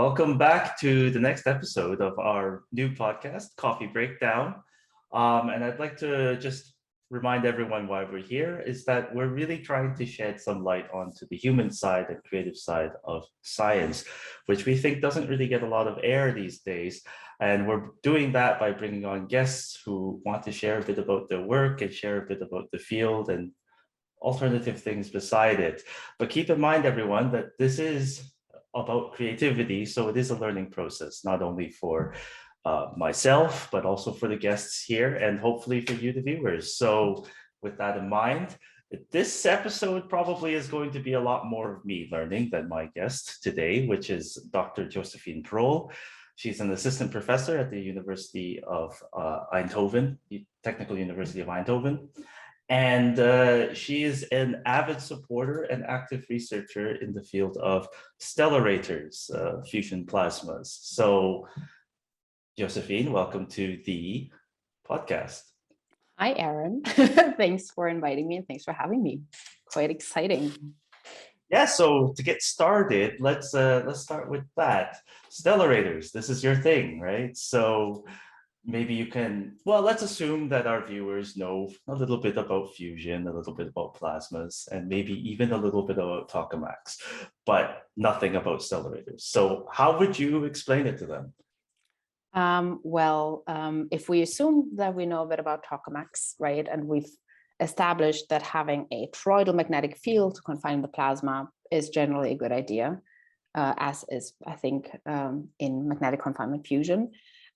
Welcome back to the next episode of our new podcast, Coffee Breakdown. And I'd like to just remind everyone why we're here is that we're really trying to shed some light onto the human side and creative side of science, which we think doesn't really get a lot of air these days. And we're doing that by bringing on guests who want to share a bit about their work and share a bit about the field and alternative things beside it. But keep in mind, everyone, that this is about creativity. So it is a learning process, not only for myself, but also for the guests here and hopefully for you, the viewers. So with that in mind, this episode probably is going to be a lot more of me learning than my guest today, which is Dr. Josefine Proll. She's an assistant professor at the University of Eindhoven, Technical University of Eindhoven. And she is an avid supporter and active researcher in the field of stellerators, fusion plasmas. So, Josefine, welcome to the podcast. Hi, Aaron. Thanks for inviting me and thanks for having me. Quite exciting. Yeah, so to get started, let's start with that. Stellerators, this is your thing, right? So maybe you can, well, let's assume that our viewers know a little bit about fusion, a little bit about plasmas, and maybe even a little bit about tokamaks, but nothing about stellerators. So how would you explain it to them? If we assume that we know a bit about tokamaks, right, and we've established that having a toroidal magnetic field to confine the plasma is generally a good idea, as is, I think, in magnetic confinement fusion.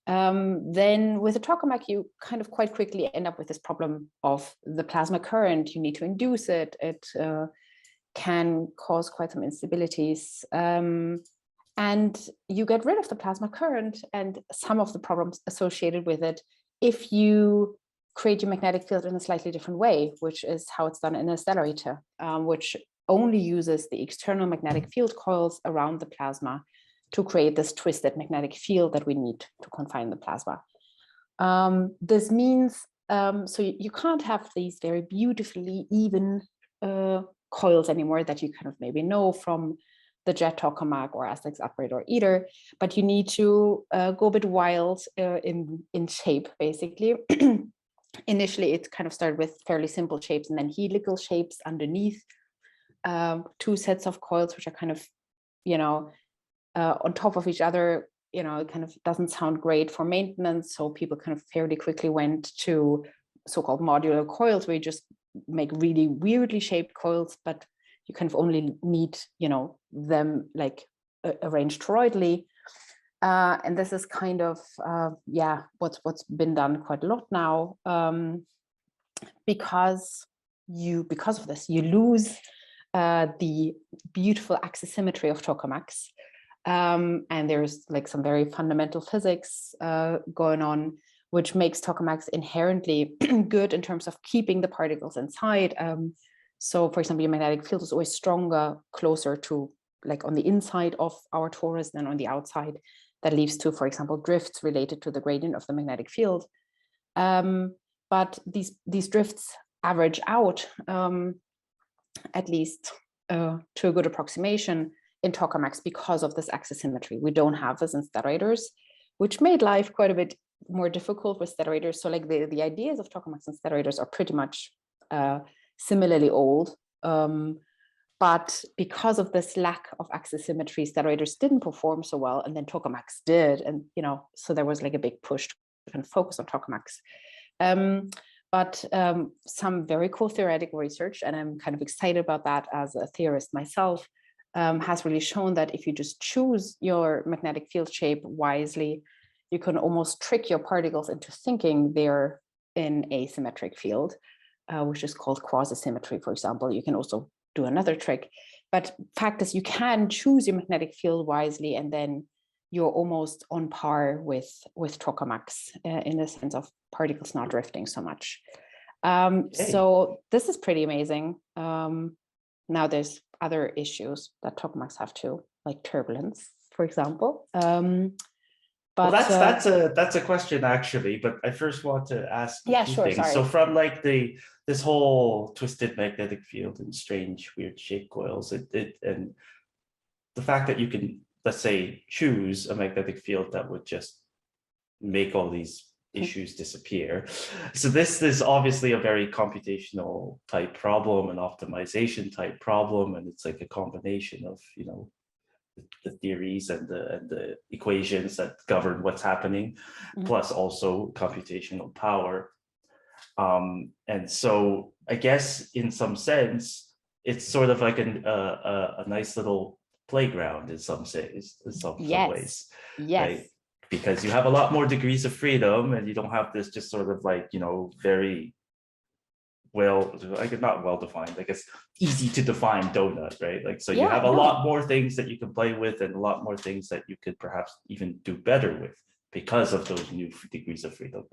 Then with a tokamak, you kind of quite quickly end up with this problem of the plasma current. You need to induce it. It can cause quite some instabilities. And you get rid of the plasma current and some of the problems associated with it if you create your magnetic field in a slightly different way, which is how it's done in a stellerator, which only uses the external magnetic field coils around the plasma to create this twisted magnetic field that we need to confine the plasma. This means, so you can't have these very beautifully even coils anymore that you kind of maybe know from the jet tokamak or Aztec's upright or eater, but you need to go a bit wild in shape, basically. Initially, it kind of started with fairly simple shapes and then helical shapes underneath, two sets of coils, which are kind of, on top of each other. It kind of doesn't sound great for maintenance. So people kind of fairly quickly went to so-called modular coils where you just make really weirdly shaped coils, but you kind of only need, them like arranged toroidally. And this is kind of, what's been done quite a lot now, because of this, you lose the beautiful axisymmetry of tokamaks. And there's like some very fundamental physics going on, which makes tokamaks inherently good in terms of keeping the particles inside. So, for example, your magnetic field is always stronger, closer to like on the inside of our torus than on the outside. That leads to, for example, drifts related to the gradient of the magnetic field. But these drifts average out, at least to a good approximation, in tokamaks because of this axisymmetry. We don't have this in stellerators, which made life quite a bit more difficult with stellerators. So like the ideas of tokamaks and stellerators are pretty much similarly old. But because of this lack of axisymmetry, stellerators didn't perform so well, and then tokamaks did. And, so there was like a big push to kind of focus on tokamaks. But some very cool theoretical research, and I'm kind of excited about that as a theorist myself, has really shown that if you just choose your magnetic field shape wisely, you can almost trick your particles into thinking they're in a symmetric field, which is called quasi-symmetry, for example. You can also do another trick. But fact is, you can choose your magnetic field wisely, and then you're almost on par with tokamaks in the sense of particles not drifting so much. So this is pretty amazing. Now there's other issues that tokamaks have too, like turbulence, for example. But well, that's a question actually, but I first want to ask two things. Sorry. So from like this whole twisted magnetic field and strange weird shape coils, and the fact that you can let's say, choose a magnetic field that would just make all these issues disappear. So this is obviously a very computational type problem, an optimization type problem, and it's like a combination of, you know, the theories and the equations that govern what's happening, plus also computational power. And so I guess in some sense, it's sort of like a nice little playground in some ways, Yes. right? Yes. Because you have a lot more degrees of freedom, and you don't have this just sort of like, you know, very well, like not well defined, I guess easy to define donut, right? Like, so you Yeah, have a no. lot more things that you can play with, and a lot more things that you could perhaps even do better with because of those new degrees of freedom.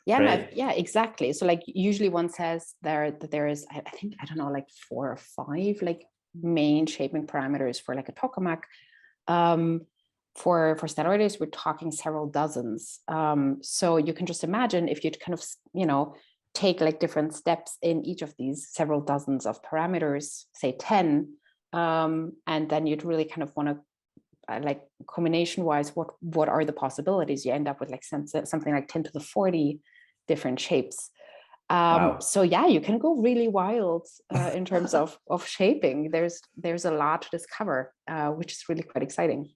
Yeah, right? no, yeah, exactly. So like usually one says that there is, I think, I don't know, like 4 or 5 like main shaping parameters for like a tokamak. For stellerators, we're talking several dozens. So you can just imagine if you'd kind of, you know, take like different steps in each of these several dozens of parameters, say 10, and then you'd really kind of want to like combination wise, what are the possibilities? You end up with like something like 10 to the 40 different shapes. Wow. So yeah, you can go really wild in terms of shaping. There's a lot to discover, which is really quite exciting.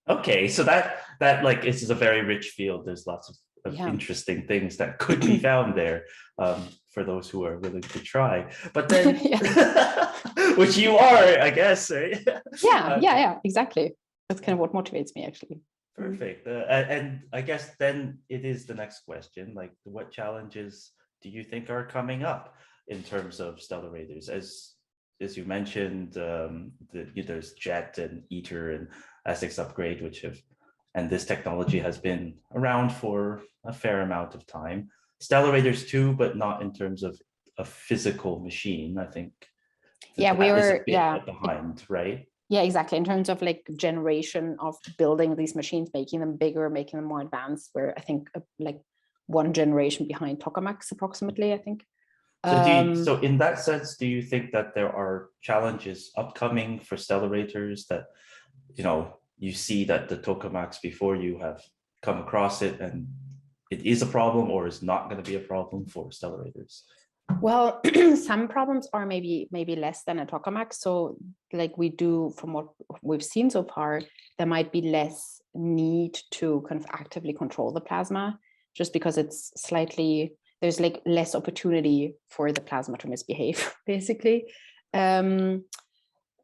Okay, so that like this is a very rich field. There's lots of Yeah. interesting things that could be found there, for those who are willing to try. But then, which you are, I guess, right? Yeah, exactly. That's kind of what motivates me, actually. Perfect. And I guess then it is the next question, like what challenges do you think are coming up in terms of stellerators? As you mentioned, there's Jet and Eater and Essex Upgrade, which have, and this technology has been around for a fair amount of time. Stellerators too, but not in terms of a physical machine. I think Yeah, we that is a were, bit behind, right? Yeah, exactly. In terms of like generation of building these machines, making them bigger, making them more advanced, we're I think like one generation behind tokamaks approximately, I think. So in that sense, do you think that there are challenges upcoming for stellerators that, you know, you see that the tokamaks before you have come across it and it is a problem or is not going to be a problem for stellerators? Well, some problems are maybe less than a tokamak. So like we do, from what we've seen so far, there might be less need to kind of actively control the plasma, just because it's slightly, there's like less opportunity for the plasma to misbehave, basically.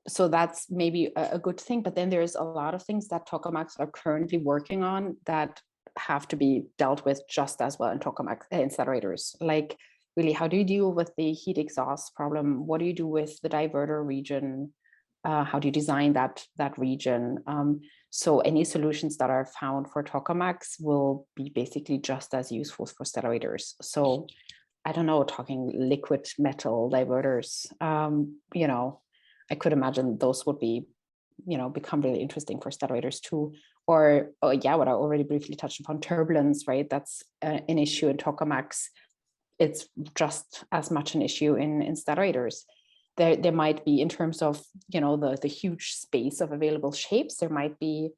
So that's maybe a good thing. But then there's a lot of things that tokamaks are currently working on that have to be dealt with just as well in tokamak accelerators. Like, really, how do you deal with the heat exhaust problem? What do you do with the diverter region? How do you design that region? So any solutions that are found for tokamaks will be basically just as useful for stellerators. So I don't know, talking liquid metal diverters, you know, I could imagine those would be, you know, become really interesting for stellerators too. Or yeah, what I already briefly touched upon, turbulence, right? That's an issue in tokamaks. It's just as much an issue in stellerators. There might be, in terms of, you know, the huge space of available shapes, there might be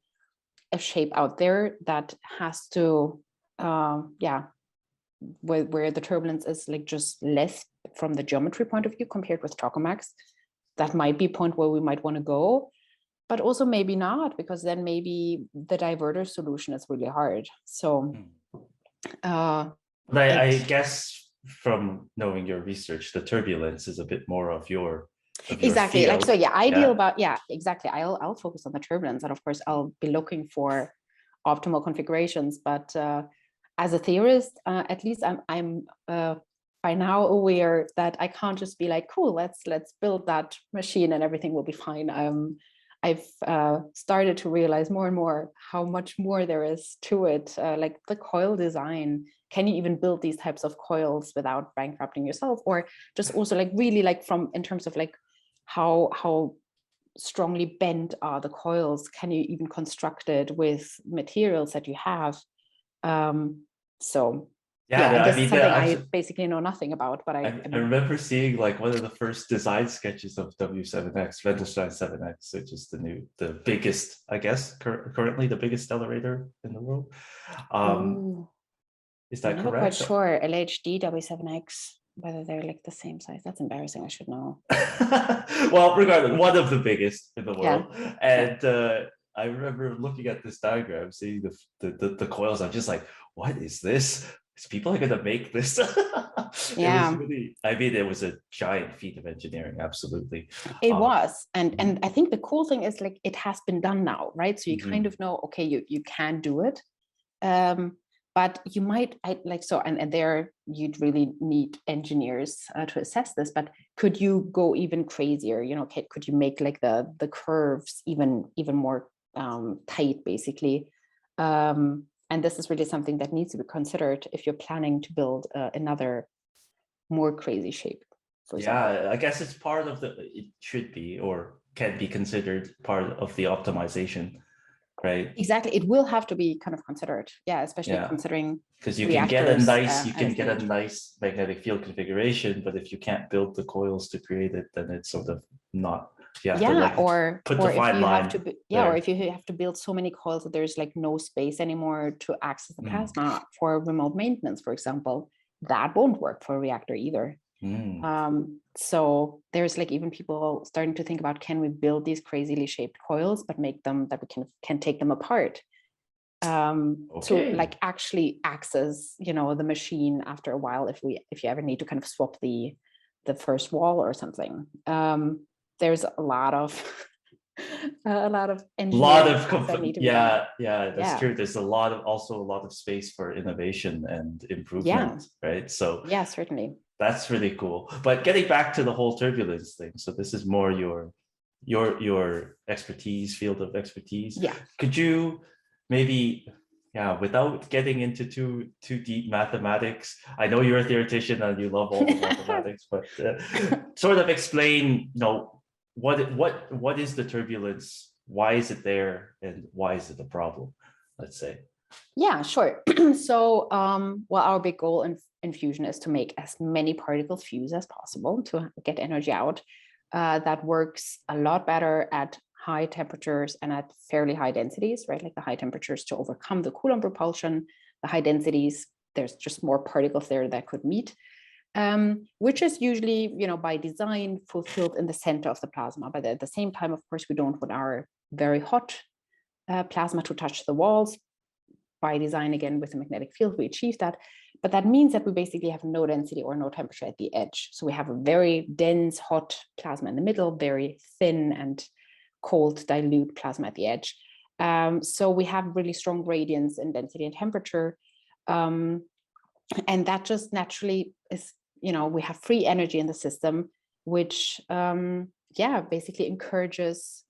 a shape out there that has to, yeah, where the turbulence is like just less from the geometry point of view compared with tokamaks. That might be a point where we might want to go, but also maybe not, because then maybe the diverter solution is really hard. So I guess from knowing your research, the turbulence is a bit more of your exactly field. like, so yeah, ideal about, yeah, exactly, I'll focus on the turbulence, and of course I'll be looking for optimal configurations. But as a theorist, at least I'm by now aware that I can't just be like, cool, let's build that machine and everything will be fine. I've started to realize more and more how much more there is to it, like the coil design. Can you even build these types of coils without bankrupting yourself? Or just also like really like from, in terms of like how strongly bent are the coils? Can you even construct it with materials that you have? So Yeah, Yeah, no, and I this is mean, something I actually, basically know nothing about, but I I mean, remember seeing like one of the first design sketches of W7X, Wendelstein 7X, which is the biggest, I guess, currently the biggest stellarator in the world. Um, ooh, is I'm that never quite correct? sure. LHD W7X, whether they're like the same size. That's embarrassing. I should know. Well, regardless, one of the biggest in the Yeah, world. yeah. And I remember looking at this diagram, seeing the coils. I'm just like, what is this? Is people are gonna make this? It was Yeah, really, I mean, it was a giant feat of engineering, absolutely. it Um, was. And I think the cool thing is like it has been done now, right? So you kind mhm. of know, okay, you can do it. But you might like so and there you'd really need engineers to assess this, but could you go even crazier, could you make like the curves even more tight basically, and this is really something that needs to be considered if you're planning to build another more crazy shape, for example. Yeah, I guess it's part of it should be or can be considered part of the optimization, right? Exactly, it will have to be kind of considered, yeah, especially Yeah. considering Because you can get a reactors nice at a stage. magnetic field configuration, but if you can't build the coils to create it, then it's sort of not. You have to Yeah, like or put the or if fine you have line to or there. if you have to build so many coils that there's like no space anymore to access the Mm, plasma for remote maintenance, for example, that won't work for a reactor either. mm, So there's like even people starting to think about, can we build these crazily shaped coils but make them that we can take them apart, to okay. like actually access the machine after a while, if you ever need to kind of swap the first wall or something. There's a lot of a lot of Lot engineering of tasks that need to be done. yeah, yeah, that's Yeah, true. There's also a lot of space for innovation and yeah, improvement, right? So yeah, certainly. that's really cool. But getting back to the whole turbulence thing, so this is more your expertise, field of expertise. Yeah. Could you maybe, yeah, without getting into too deep mathematics, I know you're a theoretician and you love all the mathematics, but sort of explain, what is the turbulence? Why is it there, and why is it a problem? Let's say. Yeah, sure. So, well, our big goal in fusion is to make as many particles fuse as possible to get energy out. That works a lot better at high temperatures and at fairly high densities, right? Like the high temperatures to overcome the Coulomb repulsion, the high densities, there's just more particles there that could meet, which is usually, by design fulfilled in the center of the plasma. But at the same time, of course, we don't want our very hot plasma to touch the walls. By design, again, with the magnetic field, we achieve that. But that means that we basically have no density or no temperature at the edge. So we have a very dense, hot plasma in the middle, very thin and cold, dilute plasma at the edge. So we have really strong gradients in density and temperature. And that just naturally is, we have free energy in the system, which, basically encourages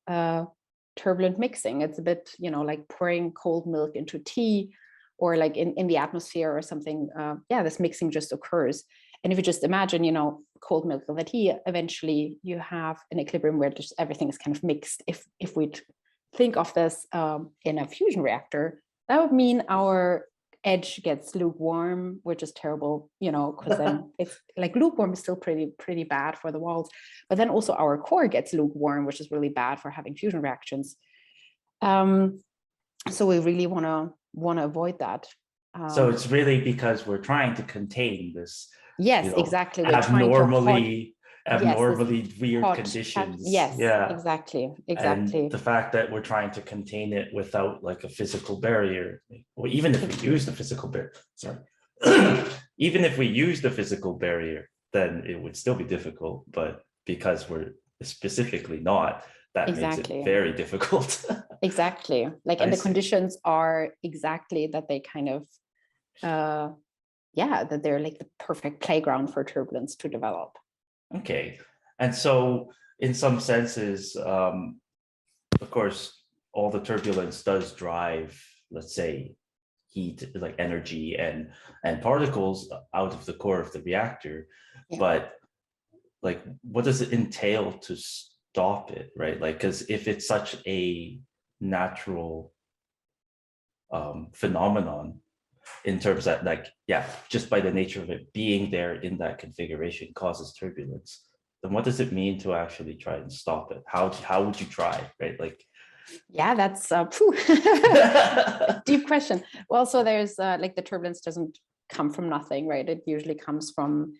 turbulent mixing. It's a bit, like pouring cold milk into tea, or like in the atmosphere or something. This mixing just occurs. And if you just imagine, cold milk and the tea, eventually you have an equilibrium where just everything is kind of mixed. If we think of this in a fusion reactor, that would mean our edge gets lukewarm, which is terrible, because then it's like lukewarm is still pretty bad for the walls, but then also our core gets lukewarm, which is really bad for having fusion reactions. So we really want to avoid that. So it's really because we're trying to contain this, Yes, exactly. We're trying to hot. abnormally Yes, this weird hot. conditions. Yes, Yeah. exactly, And exactly. the fact that we're trying to contain it without like a physical barrier, or even if we use the physical barrier, sorry, even if we use the physical barrier, then it would still be difficult. But because we're specifically not, that makes it Exactly. very difficult. Exactly. Like, I and the see. conditions are exactly that they kind of, that they're like the perfect playground for turbulence to develop. Okay. And so, in some senses, of course, all the turbulence does drive, let's say, heat, like energy and particles out of the core of the reactor. Yeah. But like, what does it entail to stop it, right? Like, because if it's such a natural phenomenon, in terms that like, yeah, just by the nature of it being there in that configuration causes turbulence, then what does it mean to actually try and stop it? How would you try, right? Like, Yeah, that's a deep question. Well, so there's like the turbulence doesn't come from nothing, right? It usually comes from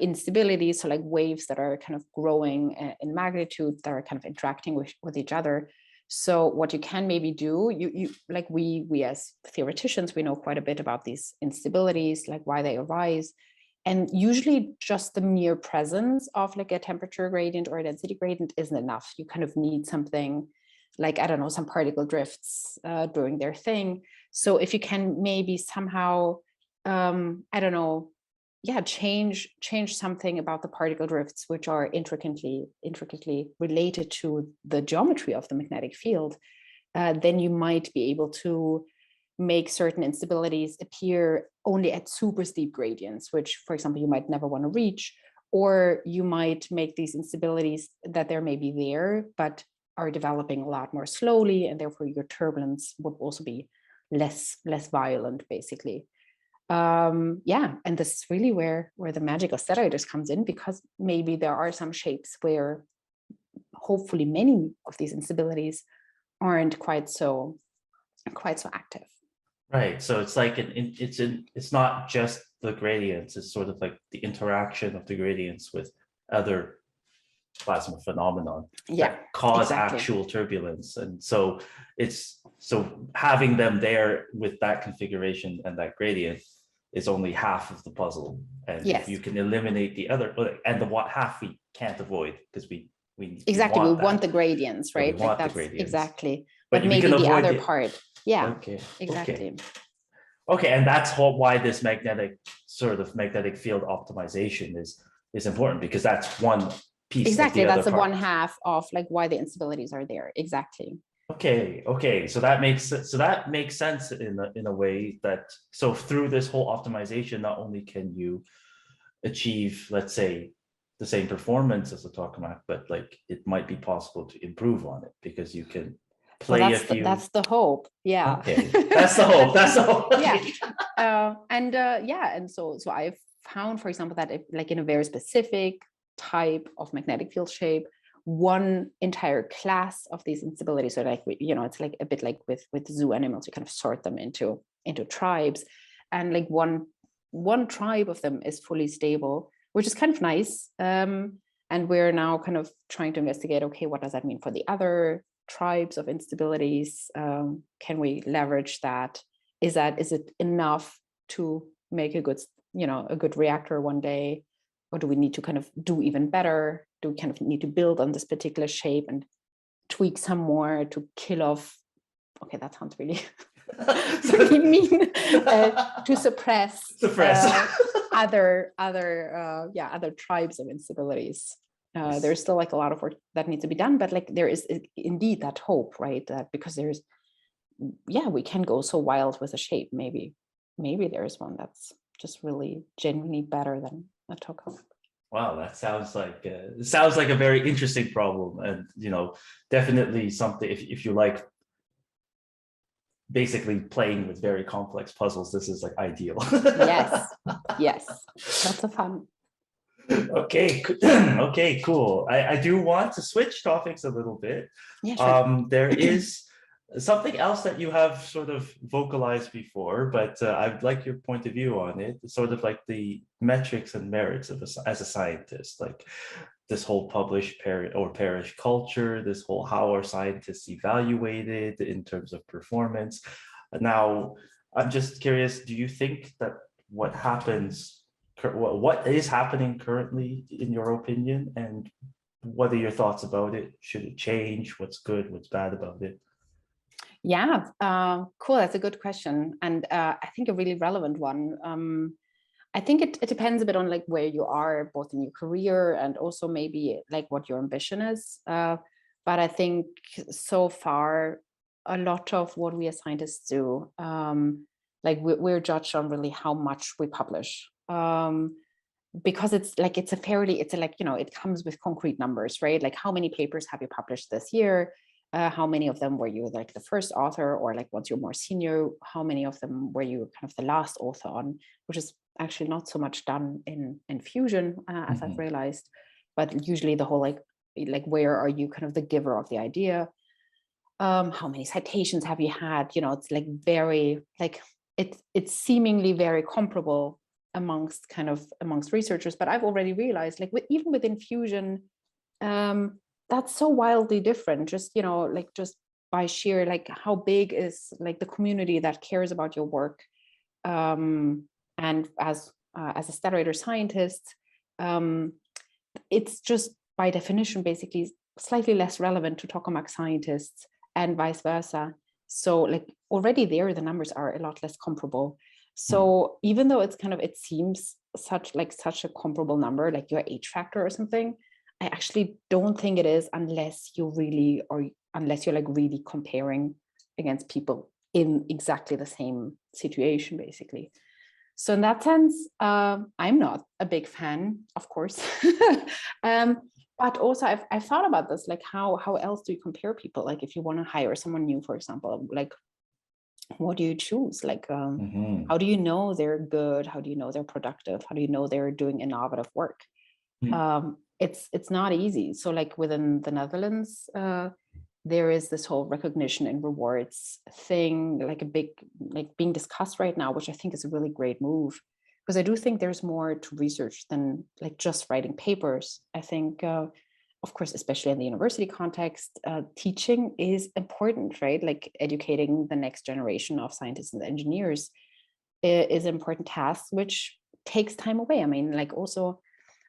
instability, so like waves that are kind of growing in magnitude, that are kind of interacting with each other. So what you can maybe do, you like we as theoreticians, we know quite a bit about these instabilities, like why they arise. And usually just the mere presence of like a temperature gradient or a density gradient isn't enough. You kind of need something like, I don't know, some particle drifts doing their thing. So if you can maybe somehow, I don't know, yeah, change something about the particle drifts, which are intricately related to the geometry of the magnetic field, then you might be able to make certain instabilities appear only at super steep gradients, which, for example, you might never want to reach, or you might make these instabilities that they're maybe there, but are developing a lot more slowly, and therefore your turbulence would also be less violent, basically. Yeah, and this is really where the magic of stellerators comes in, because maybe there are some shapes where hopefully many of these instabilities aren't quite so active. right. So it's like it's not just the gradients, it's sort of like the interaction of the gradients with other plasma phenomenon Yeah, that cause exactly. actual turbulence. And so having them there with that configuration and that gradient is only half of the puzzle. And Yes, if you can eliminate the other, and the what half we can't avoid, because we exactly. We want want that. the gradients, Yeah, we right? Like want the that's gradients. exactly. But But we can maybe the avoid other it. part. Yeah, Okay. exactly. Okay, and that's why this magnetic field optimization is important, because that's one piece of Exactly. the other That's the one part. half of like why the instabilities are there. Exactly. Okay. So that makes sense in a way that, so through this whole optimization, not only can you achieve, let's say, the same performance as a tokamak, but like it might be possible to improve on it because you can Well, play a few. that's the hope. Yeah. Okay, that's the hope. That's the hope. Yeah. Okay. Yeah, and so I've found, for example, that if, like in a very specific type of magnetic field shape, one entire class of these instabilities, so like it's like a bit like with zoo animals, you kind of sort them into tribes, and like one tribe of them is fully stable, which is kind of nice. And we're now kind of trying to investigate, okay, what does that mean for the other tribes of instabilities? Can we leverage that? Is it enough to make a good reactor one day, or do we need to kind of do even better? Do we kind of need to build on this particular shape and tweak some more to kill off? Okay, that sounds really really mean. To suppress other tribes of instabilities. There's still like a lot of work that needs to be done, but like there is indeed that hope, right? That because there's, we can go so wild with a shape. Maybe there's one that's just really genuinely better than a tokamak. Wow, that sounds like a very interesting problem, and definitely something, if you like basically playing with very complex puzzles, this is like ideal. Yes, lots of fun. Okay, okay, cool. I do want to switch topics a little bit. Yeah, sure. There is something else that you have sort of vocalized before, but I'd like your point of view on it. It's sort of like the metrics and merits of as a scientist, like this whole publish or perish culture, this whole how are scientists evaluated in terms of performance. Now, I'm just curious, do you think that what is happening currently, in your opinion, and what are your thoughts about it? Should it change? What's good? What's bad about it? Yeah, cool. That's a good question, and I think a really relevant one. I think it depends a bit on like where you are, both in your career and also maybe like what your ambition is. But I think so far, a lot of what we as scientists do, like we're judged on really how much we publish. Because it's like it comes with concrete numbers, right? Like how many papers have you published this year? How many of them were you like the first author, or like once you're more senior, how many of them were you kind of the last author on, which is actually not so much done in Fusion, as I've realized, but usually the whole like where are you kind of the giver of the idea? How many citations have you had? You know, it's like very like it's seemingly very comparable amongst researchers, but I've already realized like even within Fusion, that's so wildly different, just, you know, like just by sheer like how big is like the community that cares about your work. And as a stellarator scientist, it's just by definition basically slightly less relevant to tokamak scientists and vice versa. So like already there the numbers are a lot less comparable. So even though it's kind of, it seems such a comparable number, like your H factor or something, I actually don't think it is, unless you're like really comparing against people in exactly the same situation, basically. So in that sense, I'm not a big fan, of course. But also I've thought about this, like how else do you compare people? Like if you want to hire someone new, for example, like what do you choose? Like how do you know they're good? How do you know they're productive? How do you know they're doing innovative work? It's not easy. So like within the Netherlands, there is this whole recognition and rewards thing, like a big, like being discussed right now, which I think is a really great move, because I do think there's more to research than like just writing papers. I think, of course, especially in the university context, teaching is important, right? Like educating the next generation of scientists and engineers is an important task, which takes time away. I mean, like also,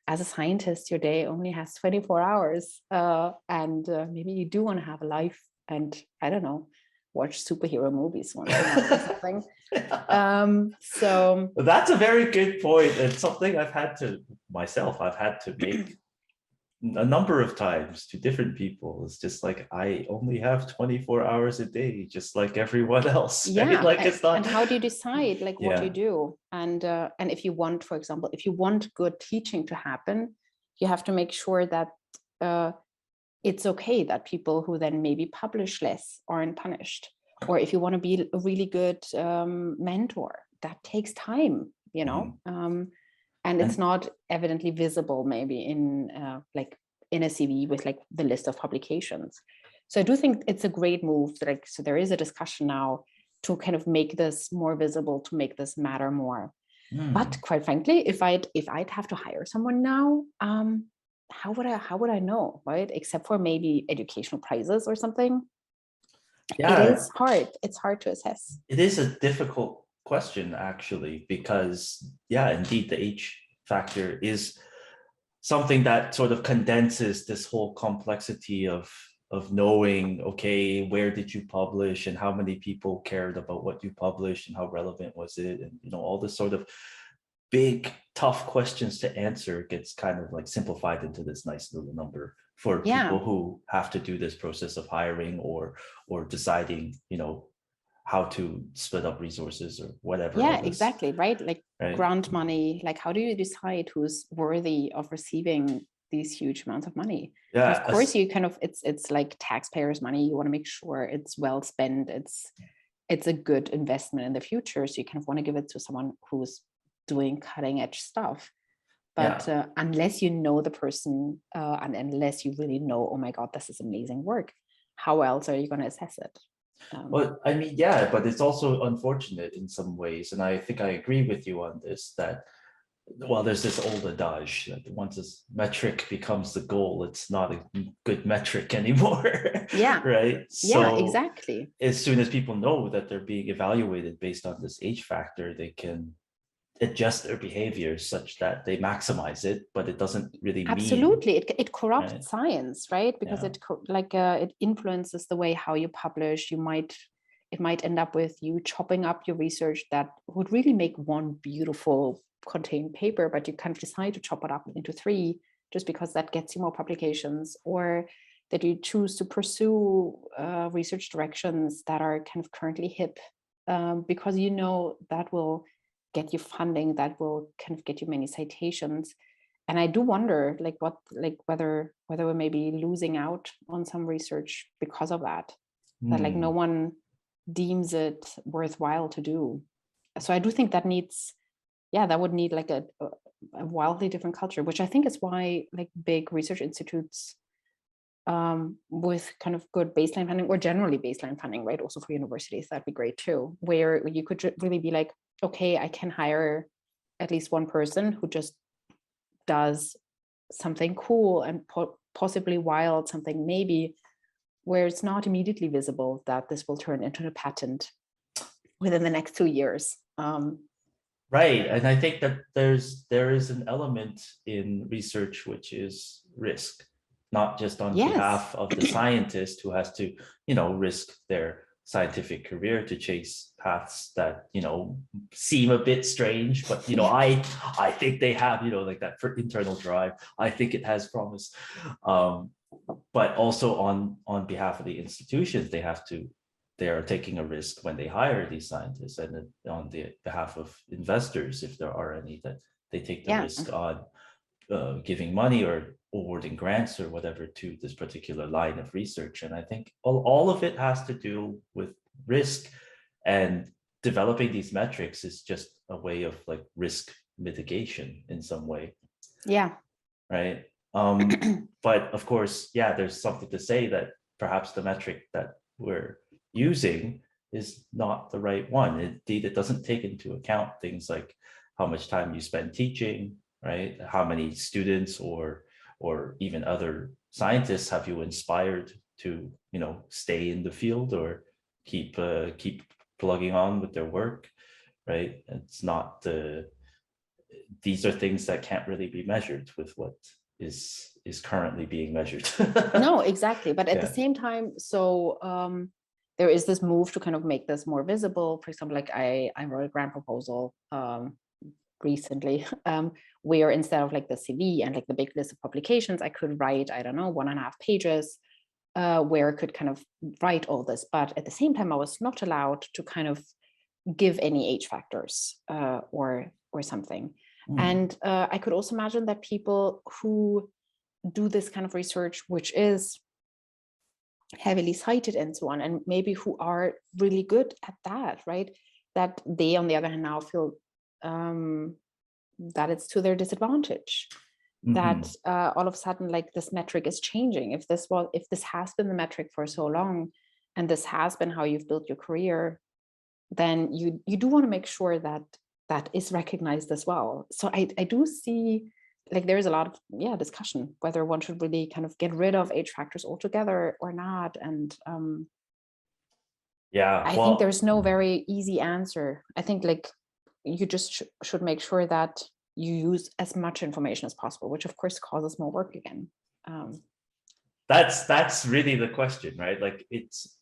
as a scientist, your day only has 24 hours, and maybe you do want to have a life and, I don't know, watch superhero movies once in a while or something. So that's a very good point. It's something I've had to make a number of times to different people. It's just like, I only have 24 hours a day, just like everyone else. yeah, right? Like it's not. and how do you decide like what you Yeah. do? And if you want, for example, if you want good teaching to happen, you have to make sure that it's okay that people who then maybe publish less aren't punished. Or if you want to be a really good mentor, that takes time, you know. And it's not evidently visible maybe in like in a CV with like the list of publications. So I do think it's a great move. Like, so there is a discussion now to kind of make this more visible, to make this matter more. But quite frankly, if I'd have to hire someone now, how would I know, right? Except for maybe educational prizes or something. Yeah, It is hard. It's hard to assess. it is a difficult question, actually, because yeah, indeed, the H factor is something that sort of condenses this whole complexity of knowing, okay, where did you publish and how many people cared about what you published and how relevant was it, and all this sort of big tough questions to answer gets kind of like simplified into this nice little number for Yeah. people who have to do this process of hiring or deciding how to split up resources or whatever. Yeah, exactly, right? Like right? grant money, like how do you decide who's worthy of receiving these huge amounts of money? And Yeah, of course you kind of, it's like taxpayers' money. You want to make sure it's well spent, it's a good investment in the future. So you kind of want to give it to someone who's doing cutting edge stuff. But unless you know the person, and unless you really know, oh my God, this is amazing work, how else are you going to assess it? Well, I mean, yeah, but it's also unfortunate in some ways. And I think I agree with you on this, that, well, there's this old adage that once this metric becomes the goal, it's not a good metric anymore. Yeah. Right. Yeah, So exactly. as soon as people know that they're being evaluated based on this H factor, they can adjust their behavior such that they maximize it, but it doesn't really mean. Absolutely, it corrupts right? Science, right? Because Yeah. it influences the way how you publish. It might end up with you chopping up your research that would really make one beautiful contained paper, but you kind of decide to chop it up into 3 just because that gets you more publications, or that you choose to pursue research directions that are kind of currently hip, because that will get you funding, that will kind of get you many citations. I do wonder whether we may be losing out on some research because of that, that like no one deems it worthwhile to do. So I do think that needs, that would need like a wildly different culture, which I think is why like big research institutes with kind of good baseline funding, or generally baseline funding, right? Also for universities, that'd be great too, where you could really be like, okay, I can hire at least one person who just does something cool and possibly wild, something maybe where it's not immediately visible that this will turn into a patent within the next 2 years. Right, and I think that there is an element in research which is risk, not just on behalf of the scientist who has to, risk their scientific career to chase paths that, seem a bit strange, but, I think they have, like that for internal drive. I think it has promise. But also on behalf of the institutions, they are taking a risk when they hire these scientists, and on the behalf of investors, if there are any, that they take the risk on giving money or awarding grants or whatever to this particular line of research. And I think all of it has to do with risk, and developing these metrics is just a way of like risk mitigation in some way. Yeah. Right. But of course, there's something to say that perhaps the metric that we're using is not the right one. Indeed, it doesn't take into account things like how much time you spend teaching, right? How many students or even other scientists have you inspired to, stay in the field or keep plugging on with their work, right? It's not these are things that can't really be measured with what is currently being measured. No, exactly. But at the same time, so there is this move to kind of make this more visible. For example, like I wrote a grant proposal recently where instead of like the CV and like the big list of publications, I could write, I don't know, 1.5 pages where I could kind of write all this. But at the same time, I was not allowed to kind of give any age factors or something. And I could also imagine that people who do this kind of research, which is heavily cited and so on, and maybe who are really good at that, right? That they, on the other hand, now feel that it's to their disadvantage. That all of a sudden, like this metric is changing. If this has been the metric for so long, and this has been how you've built your career, then you do want to make sure that that is recognized as well. So I do see like there is a lot of discussion whether one should really kind of get rid of age factors altogether or not. And I think there's no very easy answer. I think like you just should make sure that you use as much information as possible, which of course causes more work again. That's really the question, right? Like it's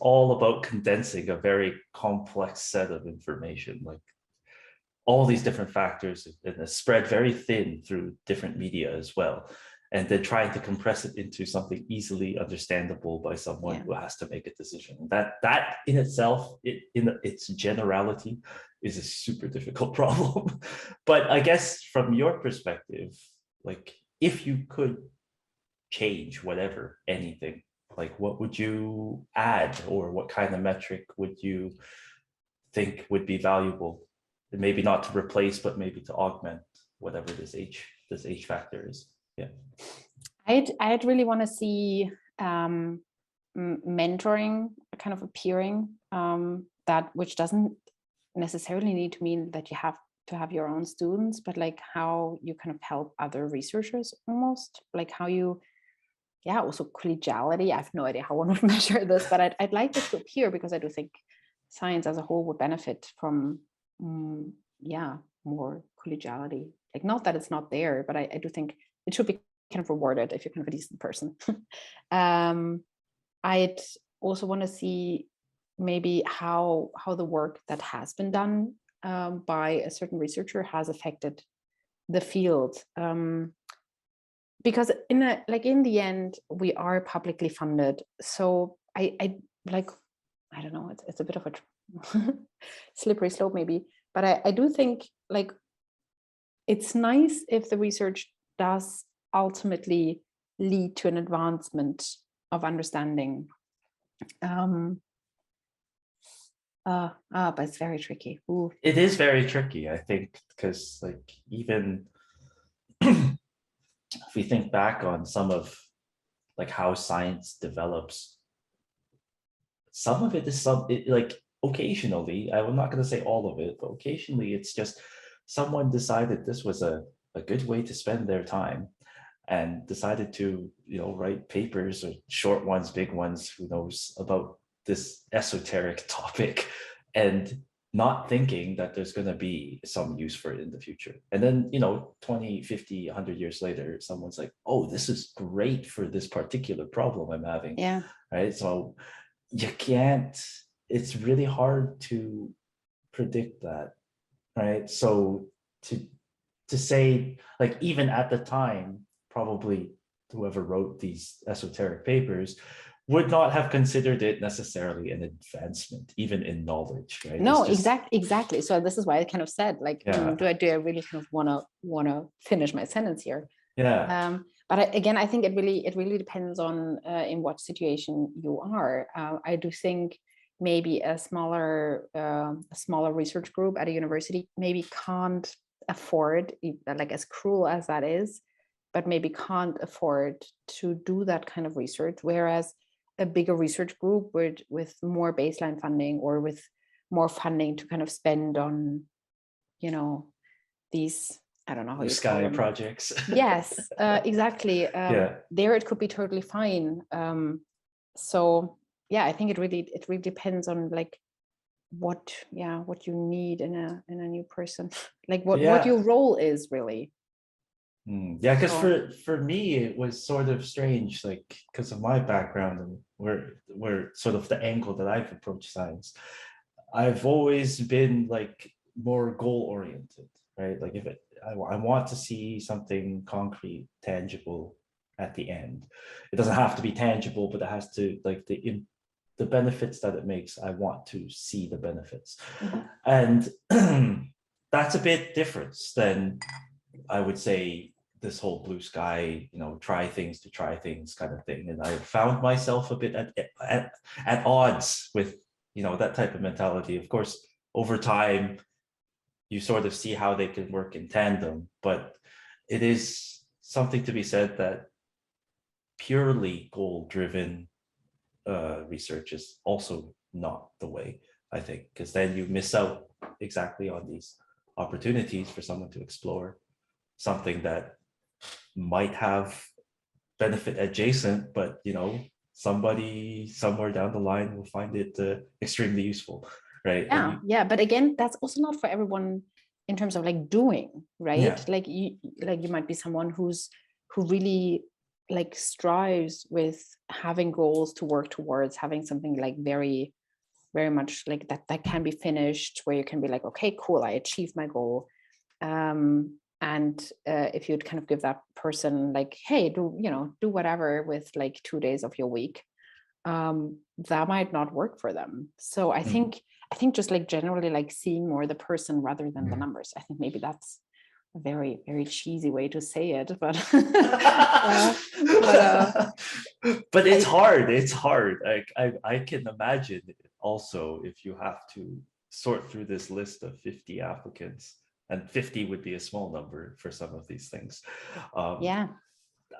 all about condensing a very complex set of information, like all these different factors, and spread very thin through different media as well, and then trying to compress it into something easily understandable by someone who has to make a decision. That in itself, in its generality, is a super difficult problem. But I guess from your perspective, like if you could change whatever, anything, like what would you add, or what kind of metric would you think would be valuable? Maybe not to replace, but maybe to augment whatever this age factor is. I'd really want to see mentoring kind of appearing, that which doesn't necessarily need to mean that you have to have your own students, but like how you kind of help other researchers, almost like how you also collegiality. I have no idea how one would measure this, but I'd like this to appear, because I do think science as a whole would benefit from more collegiality. Like, not that it's not there, but I do think it should be kind of rewarded if you're kind of a decent person. I'd also want to see maybe how the work that has been done by a certain researcher has affected the field. Because in the end, we are publicly funded. So I don't know, it's a bit of a slippery slope maybe, but I do think like it's nice if the research does ultimately lead to an advancement of understanding. But it's very tricky. Ooh. It is very tricky, I think, because like even if we think back on some of like how science develops, some of it is like occasionally, I'm not going to say all of it, but occasionally it's just someone decided this was a good way to spend their time and decided to, write papers or short ones, big ones, who knows, about this esoteric topic, and not thinking that there's going to be some use for it in the future. And then, 20, 50, 100 years later, someone's like, oh, this is great for this particular problem I'm having. Yeah. Right. So you can't, it's really hard to predict that. Right. So to say, like, even at the time, probably whoever wrote these esoteric papers would not have considered it necessarily an advancement, even in knowledge, right? No, just, exactly. So this is why I kind of said, like, yeah, do I really kind of wanna finish my sentence here? yeah, But again, I think it really depends on in what situation you are. I do think maybe a smaller research group at a university maybe can't afford, like, as cruel as that is, but maybe can't afford to do that kind of research. Whereas a bigger research group with more baseline funding, or with more funding to kind of spend on, these, I don't know how blue you call sky them. projects. Yes, exactly. Yeah. There it could be totally fine. So yeah, I think it really depends on, like, what you need in a new person, like what Yeah. your role is really. Yeah, because So for me it was sort of strange, like because of my background and where sort of the angle that I've approached science. I've always been like more goal oriented, right? Like if I want to see something concrete, tangible at the end. It doesn't have to be tangible, but it has to, like, the benefits that it makes. I want to see the benefits, and that's a bit different than, I would say, this whole blue sky, try things to try things kind of thing. And I found myself a bit at odds with, that type of mentality. Of course, over time, you sort of see how they can work in tandem, but it is something to be said that purely goal driven research is also not the way, I think, because then you miss out exactly on these opportunities for someone to explore something that might have benefit adjacent, but somebody somewhere down the line will find it extremely useful, right? yeah, but again, that's also not for everyone in terms of, like, doing, right? Yeah. Like you might be someone who really, like, strives with having goals to work towards, having something, like, very, very much like that can be finished, where you can be like, okay, cool, I achieved my goal. And if you'd kind of give that person, like, hey, do whatever with, like, 2 days of your week, that might not work for them. So I think just, like, generally, like, seeing more the person rather than the numbers. I think maybe that's a very, very cheesy way to say it, but but it's hard. It's hard. Like I can imagine also, if you have to sort through this list of 50 applicants, and 50 would be a small number for some of these things. yeah.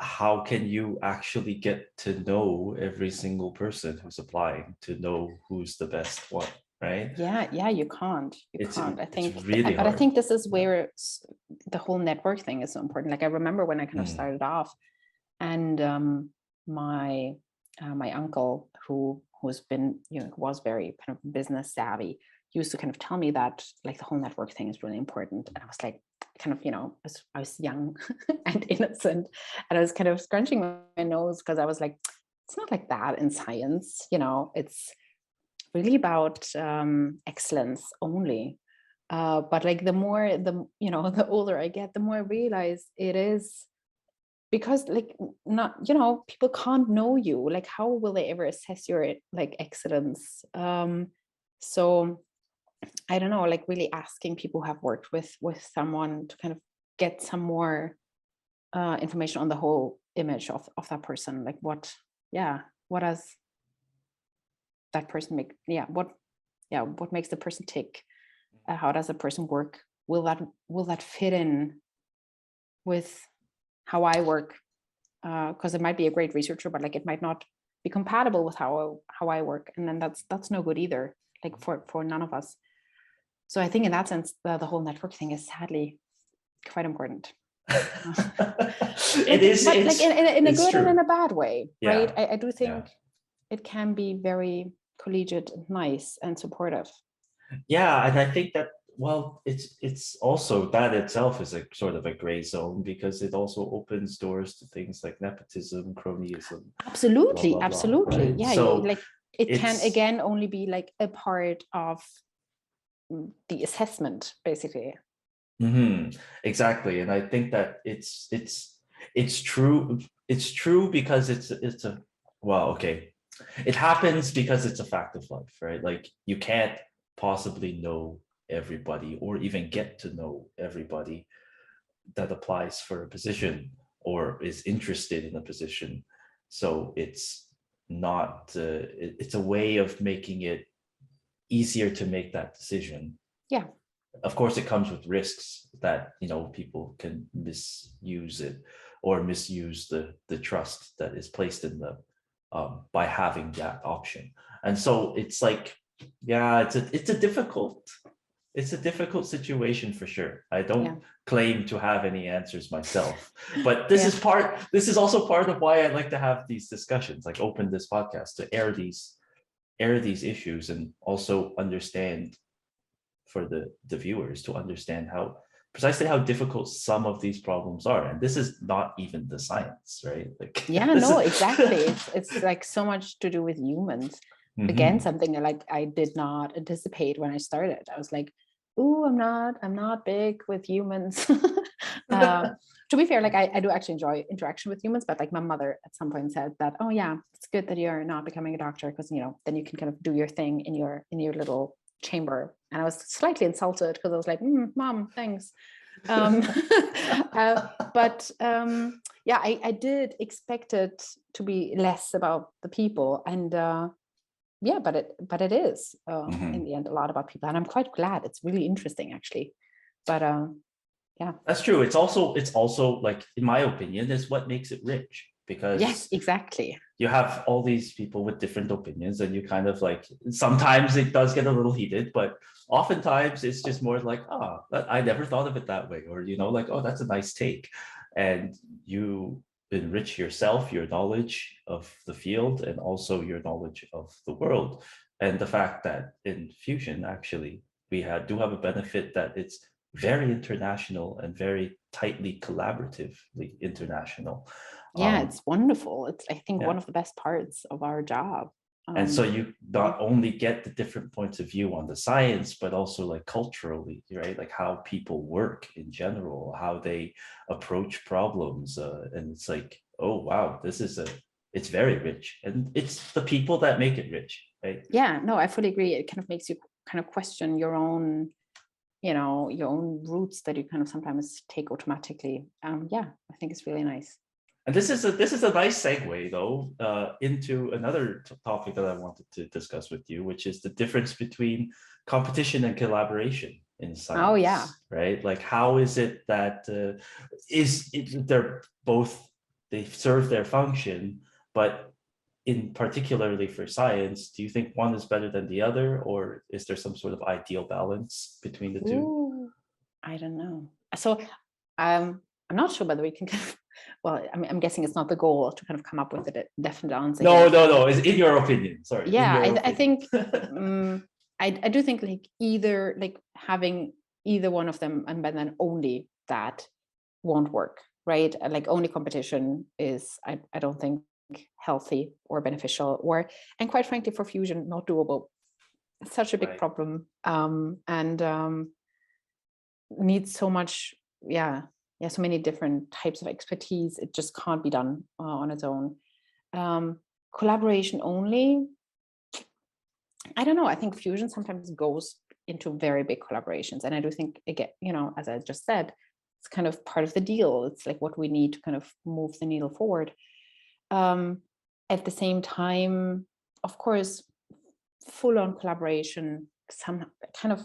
How can you actually get to know every single person who's applying, to know who's the best one, right? Yeah, you can't. It's I think, really but I hard. think this is where the whole network thing is so important. Like, I remember when I kind of Mm. started off, and my my uncle, who's been, was very kind of business savvy, used to kind of tell me that, like, the whole network thing is really important. And I was like, kind of, I was young and innocent, and I was kind of scrunching my nose, because I was like, it's not like that in science, it's really about excellence only. But, like, the more the older I get, the more I realize it is, because, like, not, people can't know you. Like, how will they ever assess your, like, excellence? So I don't know, like, really asking people who have worked with someone to kind of get some more information on the whole image of that person. Like what does that person make? What makes the person tick? How does a person work? Will that fit in with how I work? Because it might be a great researcher, but like it might not be compatible with how I work, and then that's no good either. Like for none of us. So I think in that sense, the whole network thing is sadly quite important. It is, but like in a good true. and in a bad way, right? Yeah. I do think it can be very collegiate and nice and supportive. Yeah, and I think that, well, it's also that itself is a sort of a gray zone, because it also opens doors to things like nepotism, cronyism, Absolutely, blah, blah, absolutely. right? Yeah, So like it can it's again only be like a part of the assessment, basically. exactly, and I think that it's true. It's true because it's a, well, okay, it happens because it's a fact of life, right? Like you can't possibly know everybody or even get to know everybody that applies for a position or is interested in a position. So it's not, it's a way of making it easier to make that decision. Yeah. Of course, it comes with risks that, people can misuse it or misuse the trust that is placed in them, by having that option. And so it's like, yeah, it's a difficult situation for sure. I don't claim to have any answers myself, but this is also part of why I like to have these discussions, like open this podcast to air these issues, and also understand for the viewers to understand precisely how difficult some of these problems are. And this is not even the science, right? Like, exactly. It's like so much to do with humans. Again, something like I did not anticipate when I started. I was like, "Ooh, I'm not big with humans." To be fair, like I do actually enjoy interaction with humans, but like my mother at some point said that, "Oh yeah, it's good that you're not becoming a doctor, because then you can kind of do your thing in your little chamber." And I was slightly insulted because I was like, "Mom, thanks." I did expect it to be less about the people, and but it is in the end a lot about people, and I'm quite glad. It's really interesting, actually. But that's true. It's also like, in my opinion, is what makes it rich, because yes, exactly. you have all these people with different opinions, and you kind of like, sometimes it does get a little heated, but oftentimes it's just more like, I never thought of it that way, or like, oh, that's a nice take, and you enrich yourself, your knowledge of the field, and also your knowledge of the world. And the fact that in fusion, actually, we do have a benefit that it's very international and very tightly collaboratively international. It's wonderful. It's, I think, one of the best parts of our job. And so you not only get the different points of view on the science, but also like culturally, right? Like how people work in general, how they approach problems. And it's like, oh, wow, it's very rich. And it's the people that make it rich, right? Yeah, no, I fully agree. It kind of makes you kind of question your own, your own roots that you kind of sometimes take automatically. I think it's really nice. And this is a nice segue, though, into another topic that I wanted to discuss with you, which is the difference between competition and collaboration in science. Oh yeah, right. Like, how is it that they're both, they serve their function, but in particularly for science, do you think one is better than the other, or is there some sort of ideal balance between the two? Ooh, I don't know. So I'm not sure whether we can kind of, well, I'm guessing it's not the goal to kind of come up with a definite answer. No. Is in your opinion? Sorry. Yeah, I think I do think like either, like having either one of them and then only that won't work, right? Like only competition is, I don't think, healthy or beneficial, and quite frankly for fusion not doable. It's such a big problem, and needs so much, so many different types of expertise. It just can't be done on its own. Collaboration only, I don't know. I think fusion sometimes goes into very big collaborations, and I do think, again, as I just said, it's kind of part of the deal. It's like what we need to kind of move the needle forward. At the same time, of course, full-on collaboration some kind of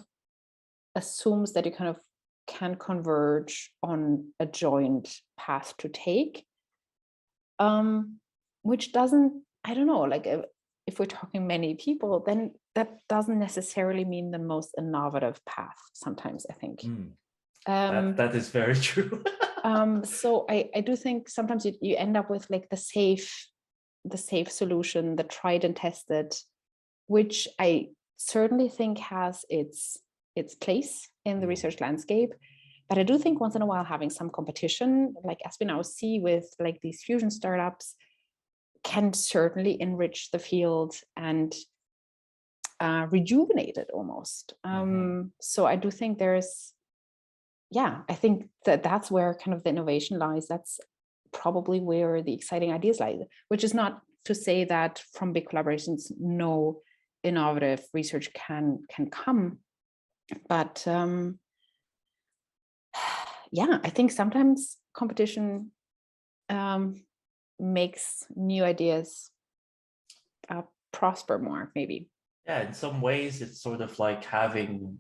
assumes that you kind of can converge on a joint path to take, which doesn't, I don't know, like if we're talking many people, then that doesn't necessarily mean the most innovative path sometimes, I think. That is very true. So I do think sometimes you end up with like the safe solution, the tried and tested, which I certainly think has its place in the research landscape. But I do think once in a while having some competition, like as we now see with like these fusion startups, can certainly enrich the field and rejuvenate it almost. So I do think I think that's where kind of the innovation lies. That's probably where the exciting ideas lie, which is not to say that from big collaborations, no innovative research can come. But I think sometimes competition makes new ideas prosper more, maybe. Yeah, in some ways, it's sort of like having.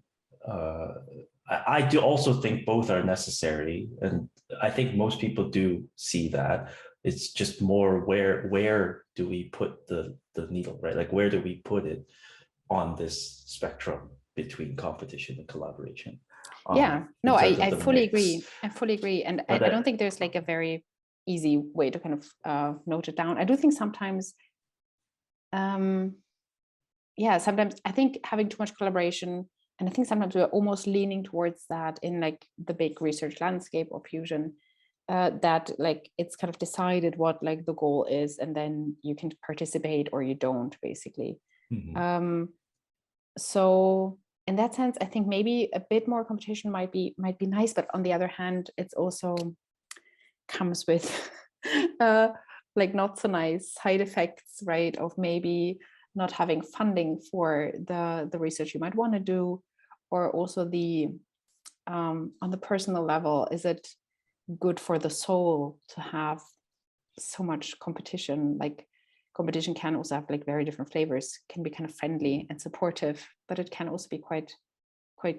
I do also think both are necessary, and I think most people do see that. It's just more where do we put the needle, right? Like where do we put it on this spectrum between competition and collaboration? I fully agree. I fully agree, and I don't think there's like a very easy way to kind of note it down. I do think sometimes, sometimes I think having too much collaboration. And I think sometimes we're almost leaning towards that in like the big research landscape or fusion, that like it's kind of decided what like the goal is, and then you can participate or you don't, basically. So in that sense, I think maybe a bit more competition might be nice, but on the other hand, it's also comes with like not so nice side effects, right? Of maybe not having funding for the research you might want to do. Or also the on the personal level, is it good for the soul to have so much competition? Like competition can also have like very different flavors, can be kind of friendly and supportive, but it can also be quite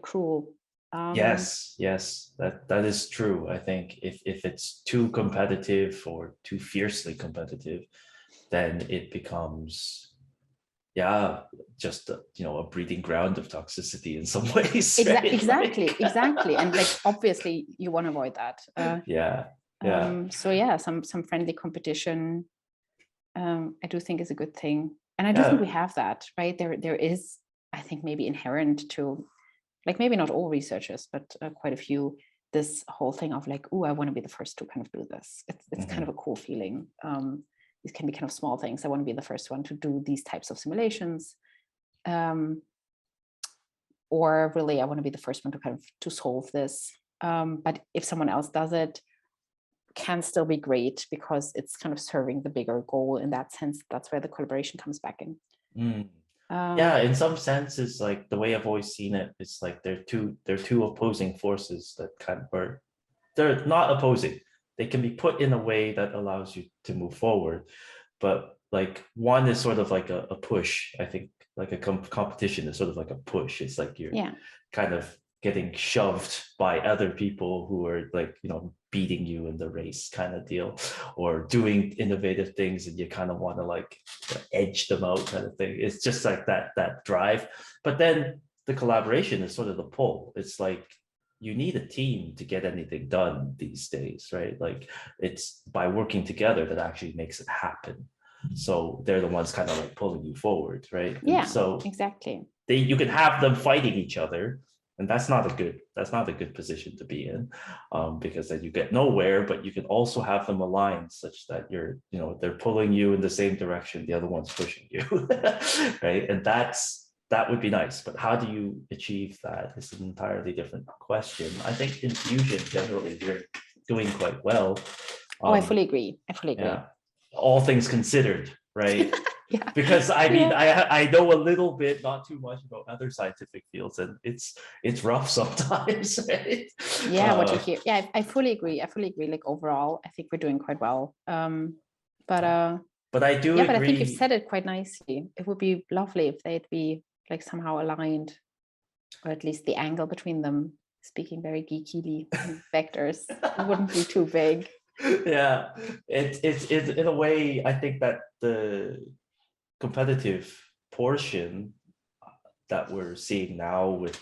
cruel. Yes, that is true. I think if it's too competitive or too fiercely competitive, then it becomes just a breeding ground of toxicity in some ways. Right? Exactly, and like obviously you want to avoid that. So some friendly competition, I do think is a good thing, and I do think we have that, right? There is, I think, maybe inherent to, like, maybe not all researchers, but quite a few, this whole thing of like, oh, I want to be the first to kind of do this. It's kind of a cool feeling. These can be kind of small things. I want to be the first one to do these types of simulations. Or really, I want to be the first one to kind of to solve this. But if someone else does it, can still be great because it's kind of serving the bigger goal. In that sense, that's where the collaboration comes back in. In some senses, like the way I've always seen it, it's like they're two opposing forces that they're not opposing. They can be put in a way that allows you to move forward, but like one is sort of like a push. I think like a competition is sort of like a push. It's like you're kind of getting shoved by other people who are like, beating you in the race kind of deal, or doing innovative things and you kind of want to like edge them out kind of thing. It's just like that drive. But then the collaboration is sort of the pull. It's like you need a team to get anything done these days, right? Like it's by working together that actually makes it happen. So they're the ones kind of like pulling you forward, right? Yeah, so exactly. You can have them fighting each other, and that's not a good position to be in, because then you get nowhere. But you can also have them aligned such that they're pulling you in the same direction, the other one's pushing you, right? And that would be nice. But how do you achieve that? It's an entirely different question. I think in fusion generally we're doing quite well. I fully agree. Yeah, all things considered, right? Yeah. Because I mean, Yeah. I know a little bit, not too much about other scientific fields, and it's rough sometimes, right? Yeah, what you hear. Yeah, I fully agree. I fully agree. Like overall, I think we're doing quite well. But but I do yeah, but I think you've agree. said it quite nicely. It would be lovely if they'd be like somehow aligned, or at least the angle between them, speaking very geekily, vectors wouldn't be too big. Yeah, it's in a way, I think that the competitive portion that we're seeing now with,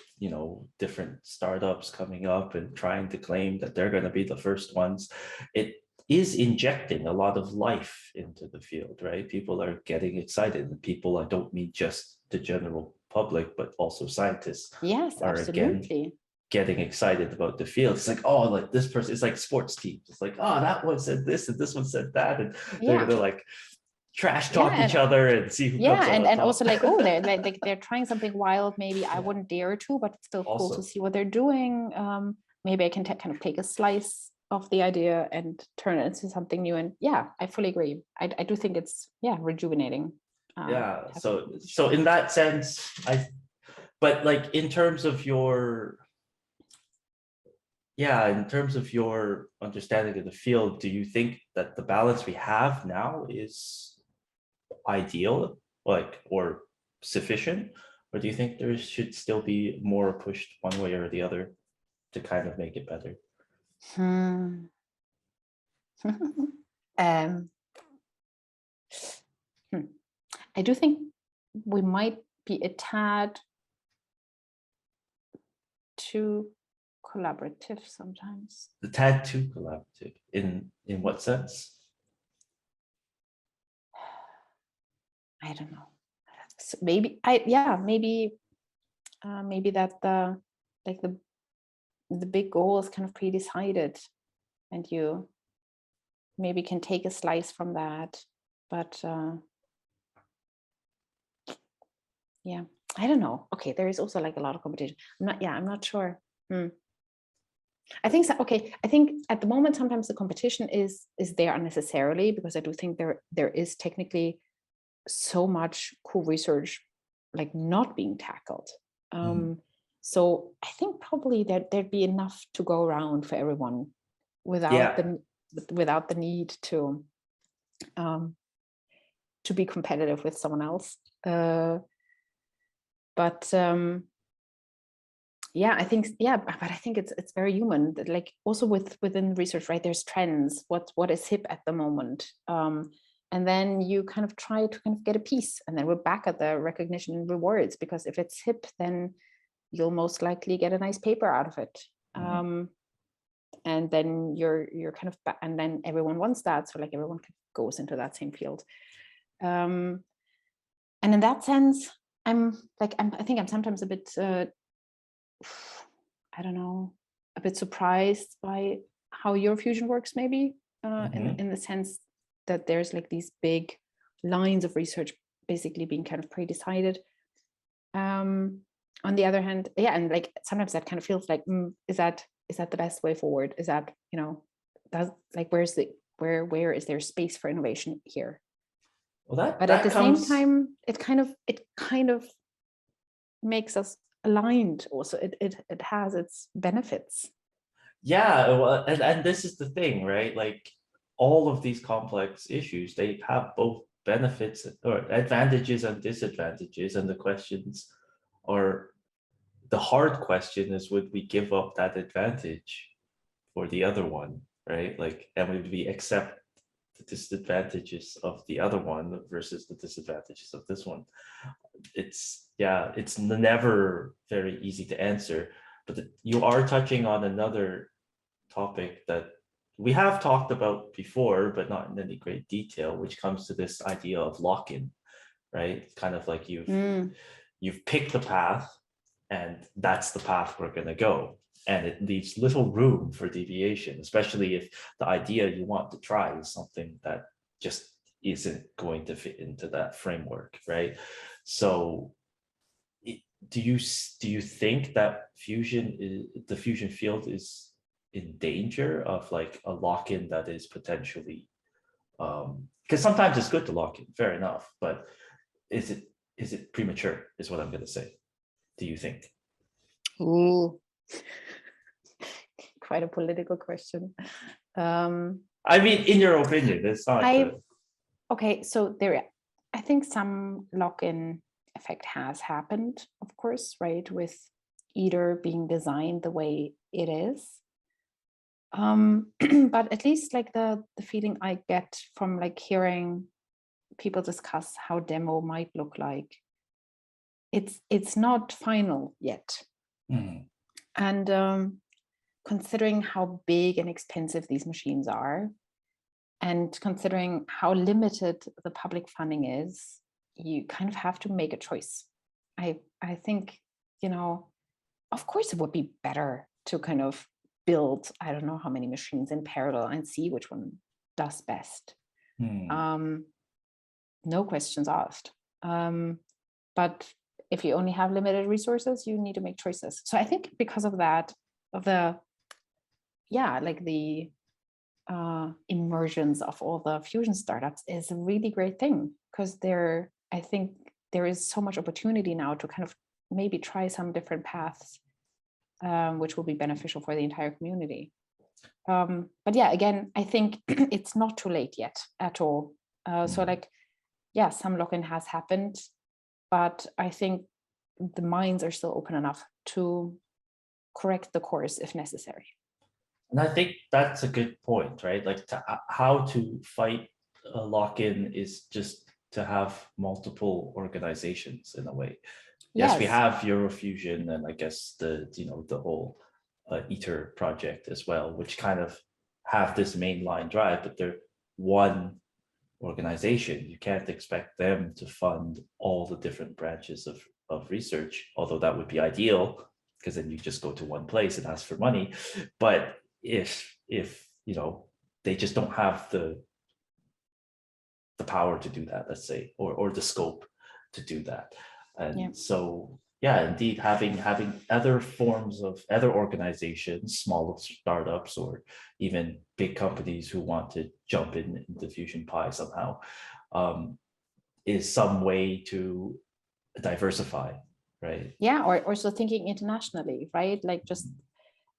different startups coming up and trying to claim that they're going to be the first ones, it is injecting a lot of life into the field, right? People are getting excited, and people, I don't mean just the general public, but also scientists Yes, are again absolutely. getting excited about the field. It's like, oh, like this person, it's like sports teams. It's like, oh, that one said this and this one said that. And they're Yeah. gonna like trash Yeah. talk each other and see who Yeah, comes out on and top. also like, oh, they're trying something wild. Maybe I Yeah. wouldn't dare to, but it's still cool to Also, see what they're doing. Maybe I can kind of take a slice of the idea and turn it into something new. And yeah, I fully agree. I do think it's rejuvenating. yeah. Have So competition. so in that sense, but like in terms of your in terms of your understanding of the field, do you think that the balance we have now is ideal, like, or sufficient, or do you think there should still be more pushed one way or the other to kind of make it better? Hmm. um, hmm. I do think we might be a tad too collaborative sometimes. The tad too collaborative in what sense? I don't know. Maybe that like the big goal is kind of pre-decided, and you maybe can take a slice from that, but yeah, I don't know. Okay, there is also like a lot of competition. I'm not sure. I think so. Okay, I think at the moment sometimes the competition is there unnecessarily, because I do think there is technically so much cool research like not being tackled. So I think probably there'd be enough to go around for everyone without Yeah, the need to be competitive with someone else. But yeah, I think but I think it's very human. Like also within research, right? There's trends. What is hip at the moment? And then you kind of try to kind of get a piece, and then we're back at the recognition and rewards, because if it's hip, then you'll most likely get a nice paper out of it. And then you're kind of and then everyone wants that, so like everyone goes into that same field. And in that sense, I think I'm sometimes a bit I don't know, a bit surprised by how Eurofusion works, maybe in the sense that there's like these big lines of research basically being kind of pre-decided. On the other hand, yeah, and like sometimes that kind of feels like, is that the best way forward? Is that, does like where is there space for innovation here? well, But at that the same comes. time, it kind of makes us aligned also. It has its benefits. Yeah, well, and this is the thing, right? Like all of these complex issues, they have both benefits or advantages and disadvantages, and the questions are, the hard question is, would we give up that advantage for the other one, right? Like, and would we accept the disadvantages of the other one versus the disadvantages of this one? It's never very easy to answer, but you are touching on another topic that we have talked about before, but not in any great detail, which comes to this idea of lock-in, right? It's kind of like you've picked the path, and that's the path we're going to go, and it leaves little room for deviation, especially if the idea you want to try is something that just isn't going to fit into that framework, right? So do you think that the fusion field is in danger of like a lock-in that is potentially because sometimes it's good to lock in, fair enough, but is it premature is what I'm going to say. Do you think? Ooh, quite a political question. I mean, in your opinion, it's not okay, so I think some lock-in effect has happened, of course, right, with ITER being designed the way it is. But at least like the feeling I get from like hearing people discuss how demo might look like, it's not final yet. Mhm. And considering how big and expensive these machines are, and considering how limited the public funding is, you kind of have to make a choice. I think, of course it would be better to kind of build, I don't know how many machines in parallel and see which one does best. No questions asked. But if you only have limited resources, you need to make choices. So I think because of that, the emergence of all the fusion startups is a really great thing, because I think there is so much opportunity now to kind of maybe try some different paths, which will be beneficial for the entire community. But yeah, again, I think it's not too late yet at all. So like, yeah, some lock-in has happened, but I think the minds are still open enough to correct the course if necessary. And I think that's a good point, right? Like how to fight a lock-in is just to have multiple organizations in a way. Yes, we have Eurofusion and I guess the whole ITER project as well, which kind of have this mainline drive, but they're one organization. You can't expect them to fund all the different branches of research, although that would be ideal, because then you just go to one place and ask for money. But if they just don't have the power to do that, let's say, or the scope to do that. And so yeah, indeed, having other forms of other organizations, small startups, or even big companies who want to jump in the fusion pie somehow, is some way to diversify, right? Yeah, or also thinking internationally, right? Like just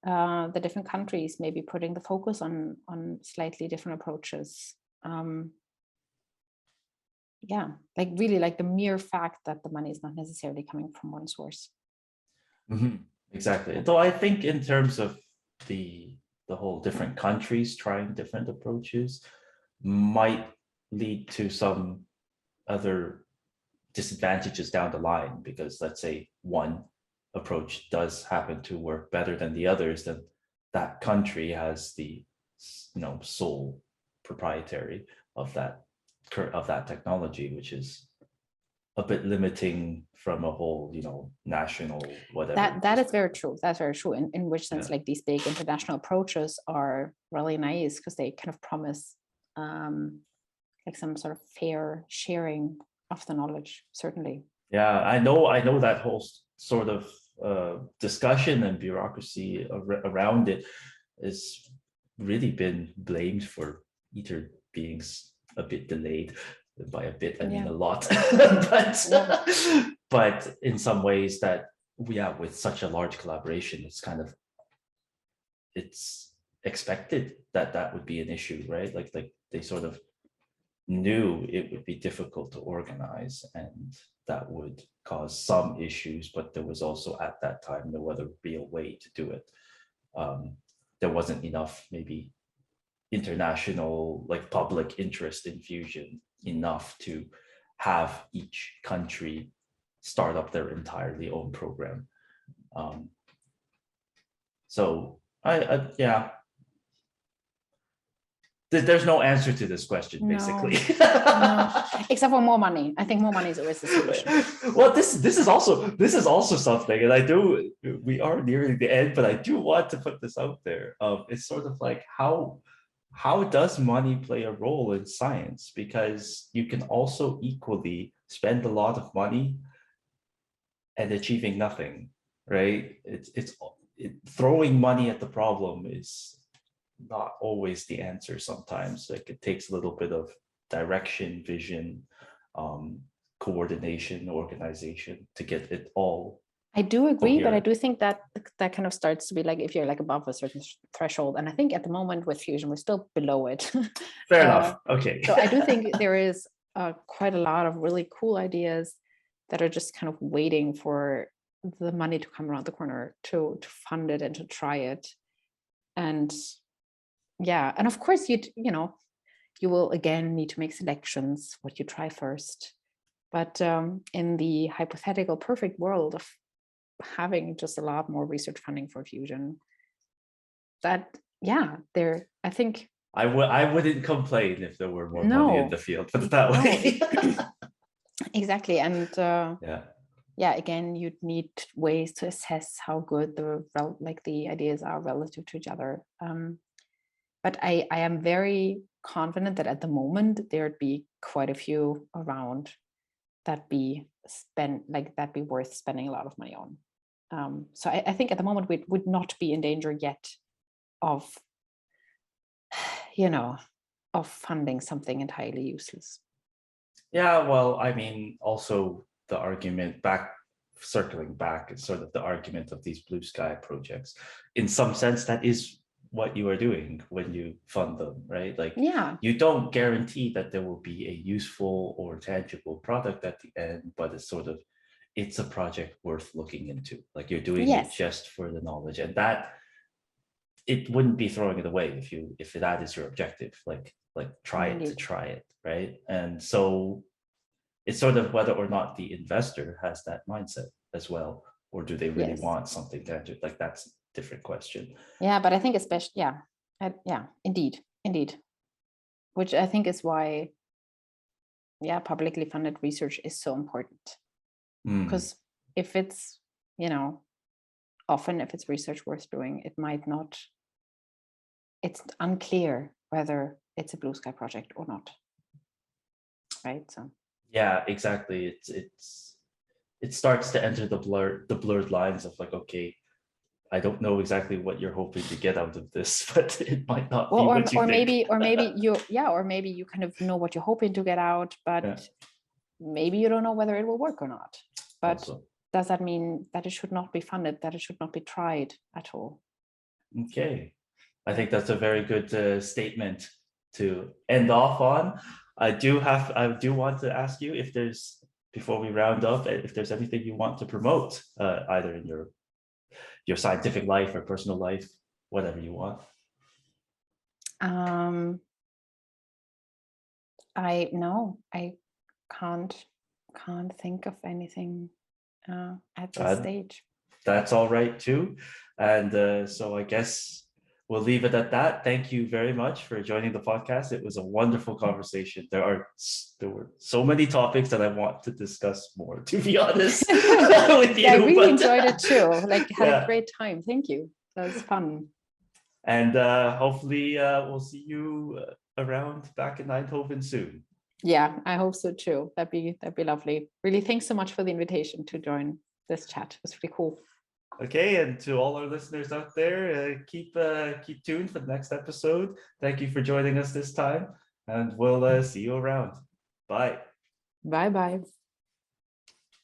the different countries maybe putting the focus on slightly different approaches. Yeah, like really like the mere fact that the money is not necessarily coming from one source. Exactly. Though I think in terms of the whole different countries trying different approaches might lead to some other disadvantages down the line, because let's say one approach does happen to work better than the others, then that country has the sole proprietary of that technology, which is a bit limiting from a whole national whatever. That is very true. That's very true. In which sense, like these big international approaches are really nice because they kind of promise like some sort of fair sharing of the knowledge, certainly. Yeah, I know that whole sort of discussion and bureaucracy around it has really been blamed for ITER being a bit delayed. By a bit, I mean a lot. But in some ways that, with such a large collaboration, it's expected that would be an issue, right? Like they sort of knew it would be difficult to organize, and that would cause some issues, but there was also at that time no other real way to do it. There wasn't enough maybe international public interest in fusion enough to have each country start up their entirely own program. So there's no answer to this question, basically. No. Except for more money. I think more money is always the solution. Well, this is also something, and we are nearing the end, but I do want to put this out there. It's sort of like how does money play a role in science? Because you can also equally spend a lot of money and achieving nothing, right? Throwing money at the problem is not always the answer. Sometimes like it takes a little bit of direction, vision, coordination, organization to get it all. I do agree, but I coherent. do think that that kind of starts to be like if you're like above a certain threshold. And I think at the moment with fusion, we're still below it. Fair enough. Okay. So I do think there is quite a lot of really cool ideas that are just kind of waiting for the money to come around the corner to fund it and to try it. And yeah, and of course you will again need to make selections what you try first. But in the hypothetical perfect world of having just a lot more research funding for fusion, that I think I wouldn't complain if there were more No. money in the field, put it that way. Exactly. And yeah, again, you'd need ways to assess how good the ideas are relative to each other. But I am very confident that at the moment there'd be quite a few around that'd be worth spending a lot of money on. So I think at the moment we would not be in danger yet of of funding something entirely useless. Yeah, well, I mean, also the argument circling back, it's sort of the argument of these blue sky projects. In some sense, that is what you are doing when you fund them, right? Like, you don't guarantee that there will be a useful or tangible product at the end, but it's a project worth looking into. Like, you're doing it just for the knowledge, and that it wouldn't be throwing it away if that is your objective. Like try it to try it, right? And so it's sort of whether or not the investor has that mindset as well, or do they really want something tangible? Like, that's a different question. Yeah, but I think especially, indeed. Which I think is why, publicly funded research is so important. Because if it's, often if it's research worth doing, it's unclear whether it's a blue sky project or not. Right. So yeah, exactly. It starts to enter the blurred lines of like, okay, I don't know exactly what you're hoping to get out of this, but it might not be what you think. Or maybe you kind of know what you're hoping to get out, but maybe you don't know whether it will work or not. But does that mean that it should not be funded, that it should not be tried at all? Okay. I think that's a very good statement to end off on. I do want to ask you if before we round up, if there's anything you want to promote, either in your scientific life or personal life, whatever you want. I can't think of anything at this stage. That's all right too. And so I guess we'll leave it at that. Thank you very much for joining the podcast. It was a wonderful conversation. There were so many topics that I want to discuss more, to be honest, with you. I really enjoyed it too. Had a great time. Thank you. That was fun. And hopefully we'll see you around back in Eindhoven soon. Yeah, I hope so too. That'd be lovely. Really, thanks so much for the invitation to join this chat. It was really cool. Okay, and to all our listeners out there, keep tuned for the next episode. Thank you for joining us this time, and we'll see you around. Bye. Bye-bye.